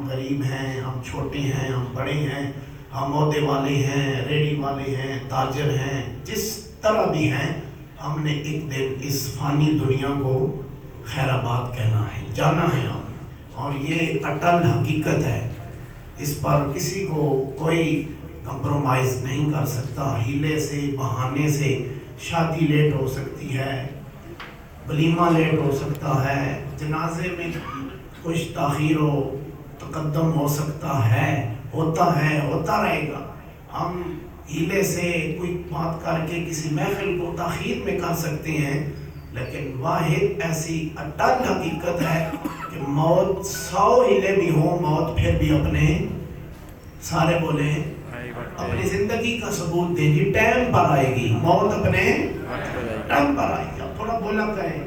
ہم غریب ہیں، ہم چھوٹے ہیں، ہم بڑے ہیں، ہم عہدے والے ہیں، ریڑھی والے ہیں، تاجر ہیں، جس طرح بھی ہیں، ہم نے ایک دن اس فانی دنیا کو خیر آباد کہنا ہے، جانا ہے ہم، اور یہ اٹل حقیقت ہے، اس پر کسی کو کوئی کمپرومائز نہیں کر سکتا۔ ہیلے سے، بہانے سے شادی لیٹ ہو سکتی ہے، ولیمہ لیٹ ہو سکتا ہے، جنازے میں کچھ تاخیر و تقدم ہو سکتا ہے، ہوتا رہے گا۔ ہم ہیلے سے کوئی بات کر کے کسی محفل کو تاخیر میں کر سکتے ہیں، لیکن واحد ایسی اٹل حقیقت ہے کہ موت 100 ہیلے بھی ہوں، موت پھر بھی اپنے سارے بولے اپنی زندگی کا ثبوت دے گی، ٹائم پر آئے گی، موت اپنے ٹائم پر آئے گی۔ اب تھوڑا بولا کریں،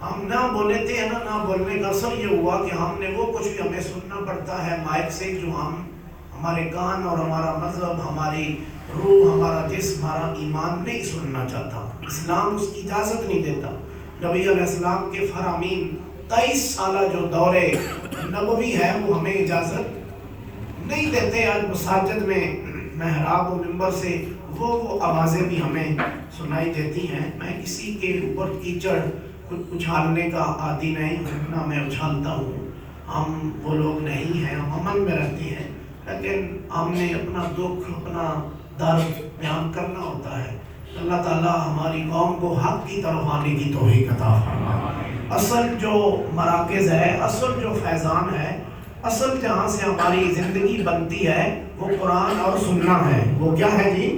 ہم نہ بولے تھے نا، نہ بولنے کا اثر یہ ہوا کہ ہم نے وہ کچھ بھی ہمیں سننا پڑتا ہے مائک سے، جو ہمارے کان اور ہمارا مذہب، ہماری روح، ہمارا جسم، ہمارا ایمان نہیں سننا چاہتا۔ اسلام اس کی اجازت نہیں دیتا۔ نبی علیہ السلام کے فرامین 23 سالہ جو دور نبوی ہے وہ ہمیں اجازت نہیں دیتے۔ آج مساجد میں محراب و منبر سے وہ آوازیں بھی ہمیں سنائی دیتی ہیں۔ میں کسی کے اوپر کیچڑ اچھالنے کا عادی نہیں ہوں، نہ میں اچھالتا ہوں، ہم وہ لوگ نہیں ہیں، ہم امن میں رہتے ہیں، لیکن ہم نے اپنا دکھ، اپنا درد بیان کرنا ہوتا ہے۔ اللہ تعالیٰ ہماری قوم کو حق کی طرف آنے کی توفیق عطا فرمائے۔ اصل جو مراکز ہے، اصل جو فیضان ہے، اصل جہاں سے ہماری زندگی بنتی ہے وہ قرآن اور سننا ہے۔ وہ کیا ہے جی؟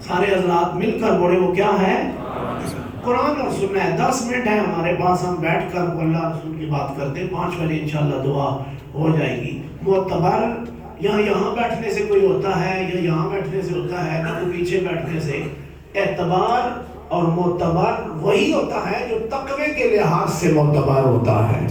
سارے حضرات مل کر بولے، وہ کیا ہے؟ قرآن اور سننا ہے۔ 10 منٹ ہے ہمارے پاس، ہم بیٹھ کر اللہ رسول کی بات کرتے ہیں۔ 5 بجے انشاءاللہ دعا ہو جائے گی۔ معتبر یہاں بیٹھنے سے کوئی ہوتا ہے یا یہاں بیٹھنے سے ہوتا ہے، نہ کوئی پیچھے بیٹھنے سے۔ اعتبار اور معتبر وہی ہوتا ہے جو تقوی کے لحاظ سے معتبر ہوتا ہے۔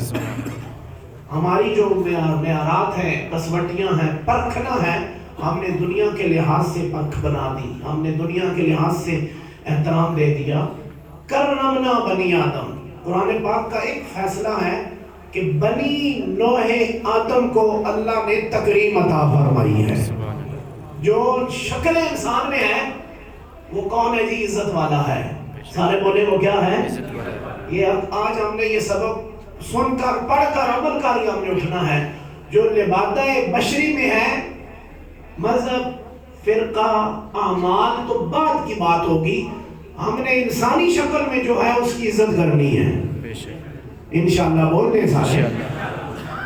ہماری جو معیارات ہیں، کسوٹیاں ہیں، پرکھنا ہے، ہم نے دنیا کے لحاظ سے پرکھ بنا دی، ہم نے دنیا کے لحاظ سے احترام دے دیا۔ کرمنا بنی آدم، قرآن پاک کا ایک فیصلہ ہے کہ بنی نوح آدم کو اللہ نے تکریم عطا فرمائی ہے۔ جو شکل انسان میں ہے وہ کون ہے جی؟ عزت والا ہے۔ سارے بولے وہ کیا ہے؟ یہ آج ہم نے یہ سبق سن کر، پڑھ کر، عمل کر کے ہم نے اٹھنا ہے۔ جو لبادہ بشری میں ہے، مذہب، فرقہ، اعمال تو بعد کی بات ہوگی، ہم نے انسانی شکل میں جو ہے اس کی عزت کرنی ہے انشاءاللہ۔ بول دیں سارے،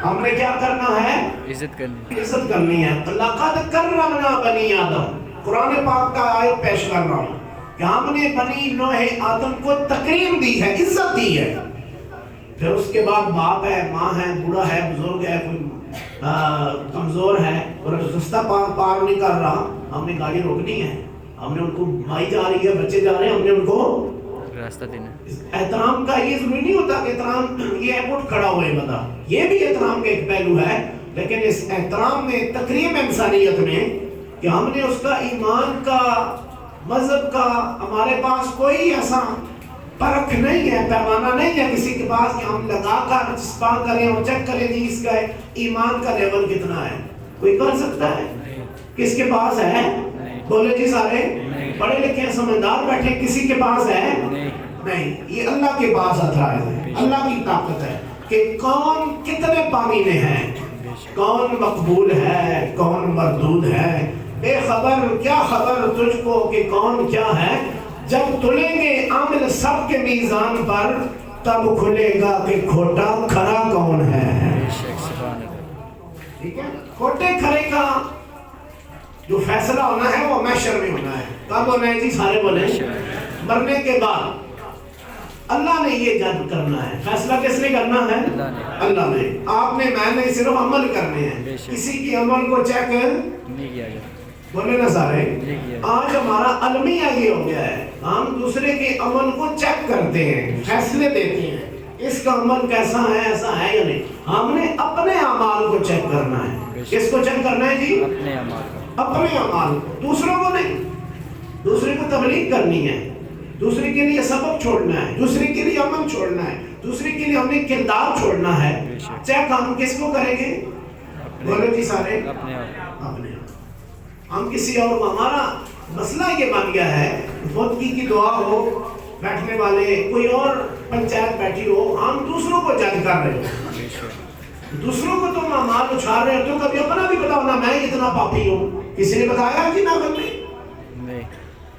ہم نے کیا کرنا ہے؟ عزت کرنی ہے۔ لَقَدْ كَرَّمْنَا بَنِي آدم، قرآن پاک کا آیت پیش کر رہا ہوں کہ ہم نے بنی نوح آدم کو تکریم دی ہے، عزت دی ہے۔ پھر اس کے بعد باپ ہے، ماں ہے، بوڑھا ہے، بزرگ ہے، کوئی کمزور ہے اور رستہ پار نہیں کر رہا، ہم نے گاڑی روکنی ہے، ہم نے ان کو، مائی جا رہی ہے، بچے جا رہے ہیں، ہم نے ان کو راستہ دینا۔ احترام کا یہ ضروری نہیں ہوتا کہ احترام یہ اٹھ کھڑا ہوئے بندہ، یہ بھی احترام کا ایک پہلو ہے، لیکن اس احترام میں، تکریم انسانیت میں، کہ ہم نے اس کا ایمان کا، مذہب کا، ہمارے پاس کوئی ایسا پرکھ نہیں ہے، پیمانہ نہیں ہے کسی کے پاس کہ ہم لگا کر چسپاں کریں اور چیک کریں جی اس کا ایمان کا لیول کتنا ہے۔ کوئی کر سکتا ہے؟ کس کے پاس ہے؟ بولے جی سارے، پڑھے لکھے سمجھدار بیٹھے، کسی کے پاس ہے؟ نہیں، یہ اللہ کے پاس اتھارائز ہے، اللہ کی طاقت ہے کہ کون کتنے پانی میں ہے، کون مقبول ہے، کون مردود ہے۔ بے خبر، کیا خبر تجھ کو کہ کون کیا ہے، جب تلیں گے عامل سب کے میزان پر، تب کھلے گا کہ کھوٹا کھرا کون ہے۔ ٹھیک ہے، کھوٹے کھرے کا جو فیصلہ ہونا ہے وہ محشر میں ہونا ہے۔ کب ہونا ہے جی؟ سارے بولیں، مرنے کے بعد اللہ نے یہ جج کرنا ہے۔ فیصلہ کس نے کرنا ہے؟ اللہ نے۔ آپ نے، میں نے صرف عمل کرنے ہیں، کسی کی عمل کو چیک نہیں کیا جائے۔ بولے نا سارے، آج ہمارا المیہ یہ ہو گیا ہے، ہم دوسرے کے عمل کو چیک کرتے ہیں، فیصلے دیتے ہیں، اس کا عمل کیسا ہے، ایسا ہے یا نہیں۔ ہم نے اپنے اعمال کو چیک کرنا ہے۔ کس کو چیک کرنا ہے جی؟ اپنے اعمال کو، دوسروں کو نہیں۔ دوسرے کو تبلیغ کرنی ہے، دوسرے کے لیے سبق چھوڑنا ہے، دوسرے کے لیے عمل چھوڑنا ہے، دوسرے کے لیے ہم نے کردار چھوڑنا ہے۔ چیک ہم کس کو کریں گے؟ بولو جی سارے اپنے آپ اپنے آپ. ہم کسی اور کو, ہمارا مسئلہ یہ بن گیا ہے, فوتگی کی دعا ہو, بیٹھنے والے کوئی اور پنچایت بیٹھی ہو, ہم دوسروں کو جج کر رہے ہو, بے شک دوسروں کو تم اعمال اچھال رہے ہو, تو کبھی اپنا بھی بتاؤ نا, میں اتنا پاپی ہوں, کسی نے بتایا کہ نہ کرنے نہیں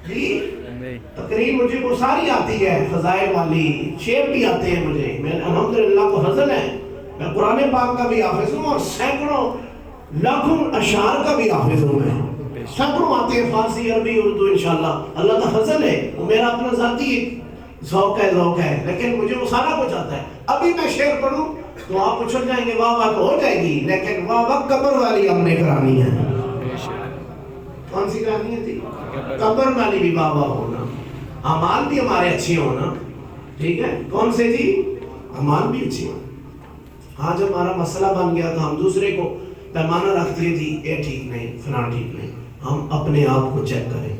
جی. نہیں تقریر مجھے وہ ساری آتی ہے, فضائل والی شعر بھی آتے ہیں مجھے, میں الحمدللہ کو حضل ہے, میں قرآن پاک کا بھی حافظ ہوں اور سینکڑوں لاکھوں اشعار کا بھی حافظ ہوں, میں سینکڑوں آتے ہیں فارسی عربی اردو انشاءاللہ, اللہ کا فضل ہے, وہ میرا اپنا ذاتی ذوق ہے, لیکن مجھے وہ سارا کچھ آتا ہے. ابھی میں شعر پڑھوں تو آپ اچھل جائیں گے, واہ واہ تو ہو جائے گی, لیکن واہ واہ قبر والی ہم نے کرانی ہے. بے شک کون سی کرانی ہے تھی؟ قبر والی بھی واہ واہ ہونا, اعمال بھی ہمارے اچھے ہونا, ٹھیک ہے. کون سے جی؟ اعمال بھی اچھے ہونا. آج ہمارا مسئلہ بن گیا تو ہم دوسرے کو پیمانہ رکھ دیے, جی یہ ٹھیک نہیں, فلاں ٹھیک نہیں. ہم اپنے آپ کو چیک کریں,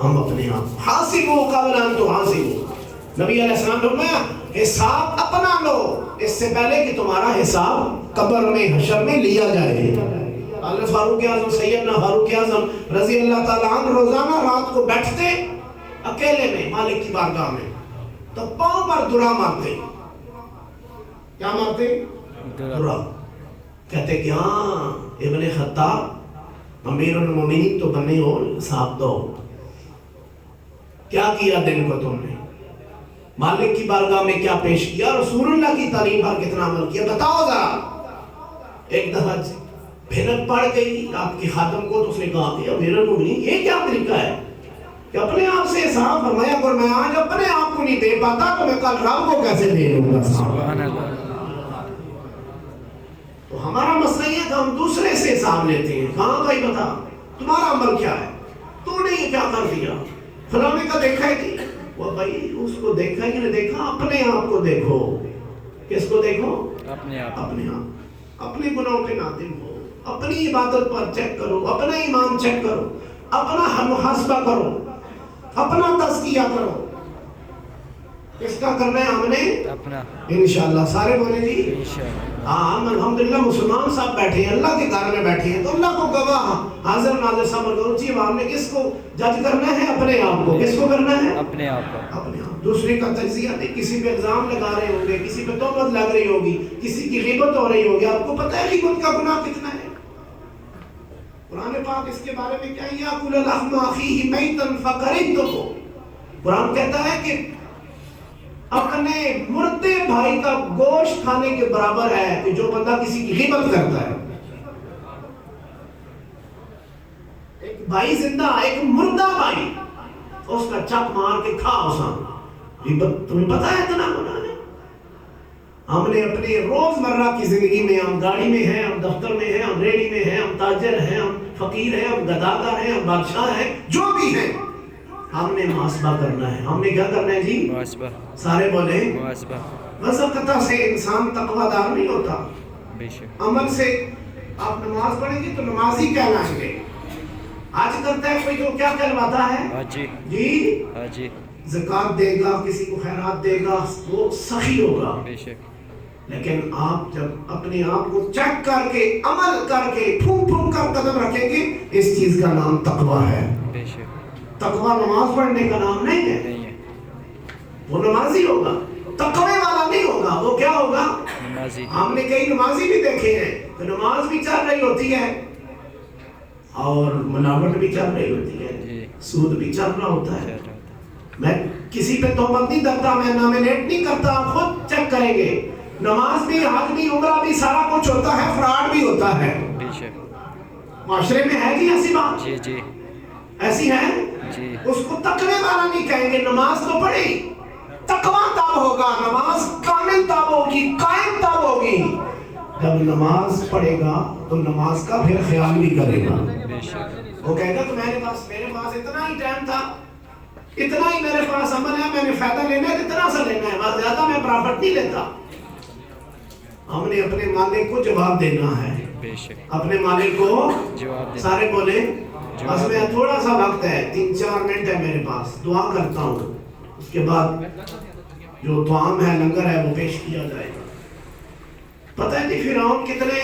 ہم اپنے آپ حاسبو قبل ان تحاسبو. نبی علیہ السلام نے فرمایا حساب اپنا لو اس سے پہلے کہ تمہارا حساب قبر میں حشر میں لیا جائے. حضرت فاروق اعظم سیدنا فاروق اعظم رضی اللہ تعالیٰ عنہ روزانہ رات کو بیٹھتے اکیلے میں مالک کی بارگاہ میں, تو پاؤں پر درا مارتے. کیا مارتے؟ درا. کہتے کہ ہاں ابن خطاب امیر المومنین تو بنے ہو, حساب دو, کیا کیا دن کو تم نے, مالک کی بارگاہ میں کیا پیش کیا, رسول اللہ کی تعلیم پر کتنا عمل کیا, بتاؤ ذرا. ایک دفعہ بھنک پڑ گئی آپ کے خادم کو, تو اس نے کہا کہ امیر المومنین یہ کیا طریقہ ہے کہ اپنے آپ سے حساب فرمایا, اگر میں آج اپنے آپ کو نہیں دے پاتا تو میں کل رب کو کیسے دے لوں گا. سبحان اللہ. تو ہمارا مسئلہ یہ ہے کہ ہم دوسرے سے حساب لیتے ہیں. کہاں بھائی بتا تمہارا عمل کیا ہے, تو نے یہ کیا کر دیا, فلانے کا دیکھا ہے کہ وہ بھائی اس کو دیکھا ہے کہ نہیں دیکھا, اپنے آپ کو دیکھو. کس کو دیکھو؟ اپنے آپ. اپنے آپ. اپنے گناہوں پہ نادم ہو, اپنی عبادت پر چیک کرو, اپنا ایمان چیک کرو, اپنا محاسبہ کرو, اپنا تزکیہ کرو. کس کا کرنا ہے ہم نے؟ اپنا. انشاءاللہ سارے بولے جی انشاءاللہ. ہاں ہم الحمدللہ مسلمان صاحب بیٹھے ہیں, اللہ کے گھر میں بیٹھے ہیں, تو اللہ کو گواہ حاضر ناظر سمجھ کرو. جی ہم نے کس کو جج کرنا ہے؟ اپنے آپ کو. کس کو کرنا ہے؟ اپنے آپ کو. اپنے آپ. دوسرے کا تجزیہ نہیں. کسی پہ الزام لگا رہے ہوں گے, کسی پہ تہمت لگ رہی ہوگی, کسی کی غیبت ہو رہی ہوگی, آپ کو پتہ ہے غیبت کا گناہ کتنا ہے؟ قرآن پاک اس کے بارے میں کیا ہے, یاکل لحم اخیہ میتا فکرہتموہ. قرآن کہتا ہے کہ اپنے مردے بھائی کا گوشت کھانے کے برابر ہے کہ جو بندہ کسی کی غیبت کرتا ہے. ایک بھائی زندہ, ایک مردہ بھائی, اس کا چک مار کے کھا اسا. غیبت تمہیں پتا ہے اتنا گناہ ہے. ہم نے اپنے روزمرہ کی زندگی میں, ہم گاڑی میں ہیں, ہم دفتر میں ہیں, ہم ریڑی میں ہیں, ہم تاجر ہیں, ہم فقیر ہیں, ہم گداگر ہیں, ہم بادشاہ ہیں, جو بھی ہیں, ہم نے محاسبہ کرنا ہے. ہم نے کیا کرنا ہے جی؟ محاسبہ. سارے بولے محاسبہ. وسقطہ سے انسان تقوی دار نہیں ہوتا. بے شک. عمل سے آپ نماز پڑھیں گے تو نمازی کہلائیں گے. آج کرتا ہے کوئی تو کیا کہلواتا ہے؟ حاجی. جی حاجی. زکوٰۃ دے گا, کسی کو خیرات دے گا, وہ سخی ہوگا. بے شک. لیکن آپ جب اپنے آپ کو چیک کر کے, عمل کر کے, پھونک پھونک کر قدم رکھیں گے, اس چیز کا نام تقوی ہے. بے شک. تقوی نماز پڑھنے کا نام نہیں ہے. وہ نمازی ہوگا, تقوی والا نہیں ہوگا. وہ کیا ہوگا؟ نمازی. ہم نے کئی نمازی بھی دیکھے ہیں تو نماز بھی چل رہی ہوتی ہے اور ملاوٹ بھی چل رہی ہوتی ہے, سود بھی چل رہا ہوتا ہے. میں کسی پہ تہمت نہیں کرتا, میں نامینیٹ نہیں کرتا, خود چیک کریں گے. نماز بھی, حج بھی, عمرہ بھی, سارا کچھ ہوتا ہے, فراڈ بھی ہوتا ہے. معاشرے میں ہے جی ایسی بات؟ جی جی ایسی ہے جی. اس کو تقوی والا نہیں کہیں گے. نماز تو پڑھی, تقوی تب ہوگا, نماز کامل تب ہوگی, قائم تب ہوگی جب نماز پڑھے گا تو نماز کا پھر خیال بھی کرے گا. وہ کہے گا کہ میرے پاس اتنا ہی ٹائم تھا, اتنا ہی میرے پاس عمل ہے, میں نے فائدہ لینا ہے, اتنا سا لینا ہے, بس زیادہ میں پرافٹ نہیں لیتا. ہم نے اپنے مالک کو جواب دینا ہے. اپنے مالک کو جواب. سارے بولے بس میں تھوڑا سا وقت ہے, 3-4 منٹ ہے میرے پاس, دعا کرتا ہوں, اس کے بعد جو طعام ہے, لنگر ہے, وہ پیش کیا جائے گا. پتہ ہے جی فرعون کتنے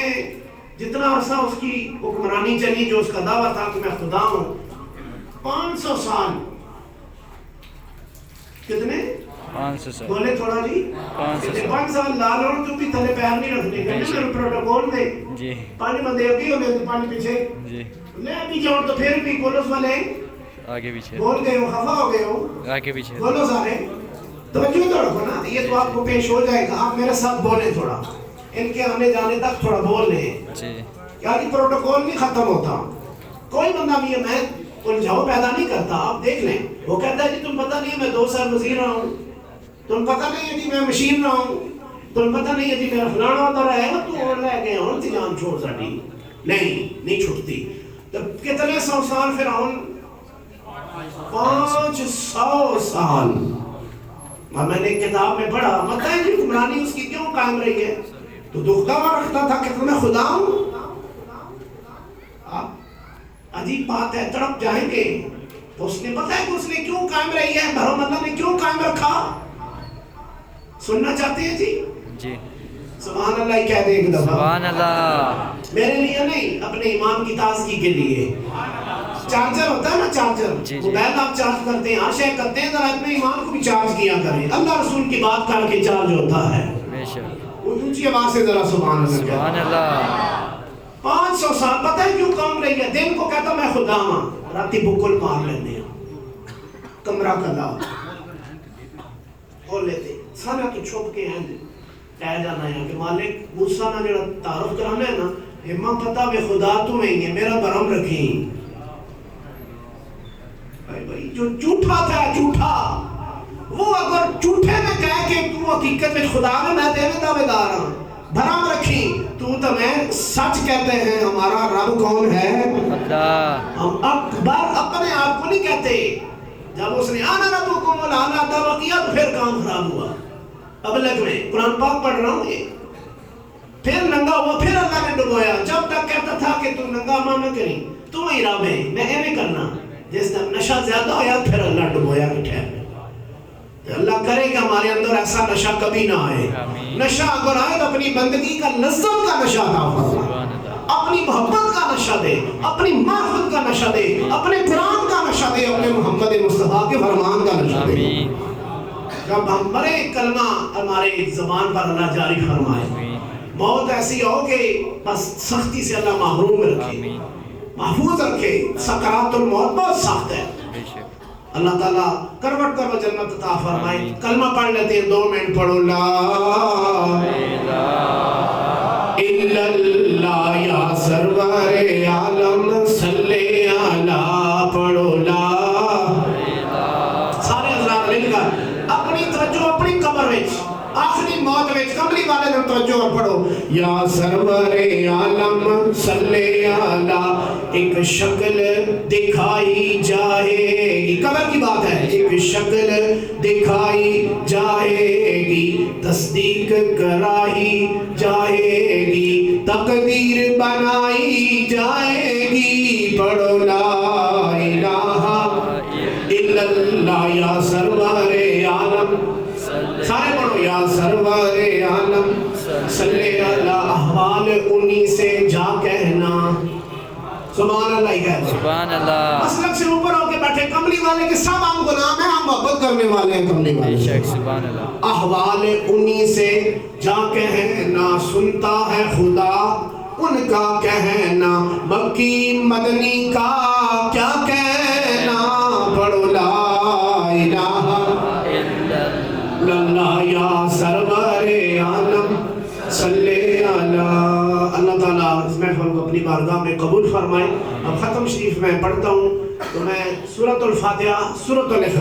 جتنا عرصہ اس کی حکمرانی چلی، جو اس کا دعویٰ تھا کہ میں خدا ہوں، 500 سال. کتنے؟ 500 سال. بولے تھوڑا جی. 5 سال لال اور تو بھی تھلے پیر نہیں رکھنے کے میرے پروٹوکول دے. جی 5 بندے اگے ہو گئے، 5 پیچھے. جی لے ابھی جاؤ تو پھر بھی پولیس والے آگے پیچھے بول گئے ہو، خفا ہو گئے ہو. آگے پیچھے. بولو سارے توجہ تو رکھو نا، یہ تو آپ کو پیش ہو جائے گا. آپ میرے ساتھ بولیں تھوڑا، ان کے آنے جانے تک تھوڑا بول لیں. جی کیا کہ پروٹوکول نہیں ختم ہوتا. کوئی بندہ بھی میں الجھاؤ پیدا نہیں کرتا. آپ دیکھ لیں، وہ کہتا ہے جی تم پتہ نہیں ہے میں 2 سال وزیر رہا ہوں، تم پتہ نہیں ہے جی میں مشیر رہا ہوں، تم پتہ نہیں ہے جی میرا فلانا ہوتا رہا ہے تو اور لے گئے ہوں جان چھوڑ ساڑی. نہیں چھوٹتی. تو کتنے 100 سال فرعون؟ 500 سال. اور میں نے ایک کتاب میں پڑھا، پتہ ہے جی حکمرانی اس کی کیوں قائم رہی ہے؟ تو دعویٰ رکھتا تھا کہ میں خدا ہوں. عجیب بات ہے، تڑپ جائیں گے. تو اس نے پتہ ہے کہ اس نے کیوں قائم رہی ہے، بھرم اللہ نے کیوں قائم رکھا؟ سننا چاہتے ہیں جی؟ جی سبحان اللہ ہی کہہ دیں ایک دفعہ. سبحان اللہ. میرے لیے نہیں، اپنے ایمان کی تازگی کے لیے. چارجر ہوتا ہے نا، چارجر موبائل آپ چارج کرتے ہیں، آشے کرتے ہیں، ذرا اپنے ایمان کو بھی چارج کیا کریں. اللہ رسول کی بات کر کے چارج ہوتا ہے. بے شک. اونچی آواز سے ذرا سبحان اللہ. سبحان اللہ. 500 سال پتہ ہے کیوں کام رہی ہے؟ دن کو کہتا میں خدا ہاں، راتی بکل مار لینے ہیں، کمرہ کلا کھول لیتے سارا تو چھپ کے ہیں. کہہ جانا ہے کہ مالک موسیٰ نہ جڑا تعارف کرانا ہے نا، ہماں پتہ بے خدا تو ہیں گے، میرا برم رکھیں. بھائی جو جھوٹا تھا، جھوٹا وہ اگر جھوٹے میں کہہ کہ تو حقیقت میں خدا میں تیرے دعوے دار ہوں، بھرم رکھی تو میں سچ کہتے ہیں. ہمارا رب کون ہے؟ اللہ. ہم اکبر اپنے آپ کو نہیں کہتے. جب اس نے آنا ربکم الاعلی دعویٰ کیا تو پھر کام خراب ہوا. اب لگ میں قرآن پاک پڑھ رہا ہوں، یہ پھر ننگا ہوا، پھر اللہ نے ڈبویا. جب تک کہتا تھا کہ تو ننگا ماں نہ کریں، تو ہی رب ہے، میں ایویں کرنا. جس دن نشہ زیادہ ہویا پھر اللہ ڈبویا کہ ٹھہر. اللہ کرے کہ ہمارے اندر ایسا نشہ کبھی نہ آئے. نشہ اگر آئے تو اپنی بندگی کا لذت کا نشہ عطا فرما، اپنی محبت کا نشہ دے، اپنی معرفت کا نشہ دے، اپنے قرآن کا نشہ دے، اپنے محمد مصطفیٰ کے فرمان کا نشہ دے. جب ہم مرے کلمہ ہمارے زبان پر اللہ جاری فرمائے. موت ایسی ہو کہ بس سختی سے اللہ محروم رکھے، محفوظ رکھے. سکرات الموت بہت سخت ہے. اللہ تعالیٰ کروٹ کرو جنت عطا فرمائے. کلمہ پڑھ لیتے ہیں، 2 منٹ پڑھو. لا الہ الا اللہ یا سرور عالم صلی علی. پڑھو لا. سارے حضرات مل کر اپنی توجہ اپنی قبر وچ، آخری موت وچ کملی والے نے توجہ اور پڑھو. یا سرور عالم صلی علی. ایک شکل دکھائی جائے گی، قبر کی بات ہے. ایک شکل دکھائی جائے گی، تصدیق کرائی جائے گی، تقدیر بنائی جائے گی. پڑھو لا الہ الا اللہ یا سرور عالم. سارے پڑھو یا سرور عالم صلی علی. احوال انہی سے جا کہنا. سبحان اللہ ہی کہتے ہیں. سبحان اللہ. مسلک سے اوپر ہو کے بیٹھے کملی والے کے سب ہم غلام ہیں، ہم محبت کرنے والے ہیں کملی والے. سبحان اللہ. احوال انہی سے جا کہنا، سنتا ہے خدا ان کا کہنا، مکی مدنی کا کیا کہنا. پڑھو لا الہ الا اللہ یا سرور عالم صلی علی. اللہ تعالیٰ اس محفل کو اپنی بارگاہ میں قبول فرمائے. اب ختم شریف میں پڑھتا ہوں تو میں سورۃ الفاتحہ، سورۃ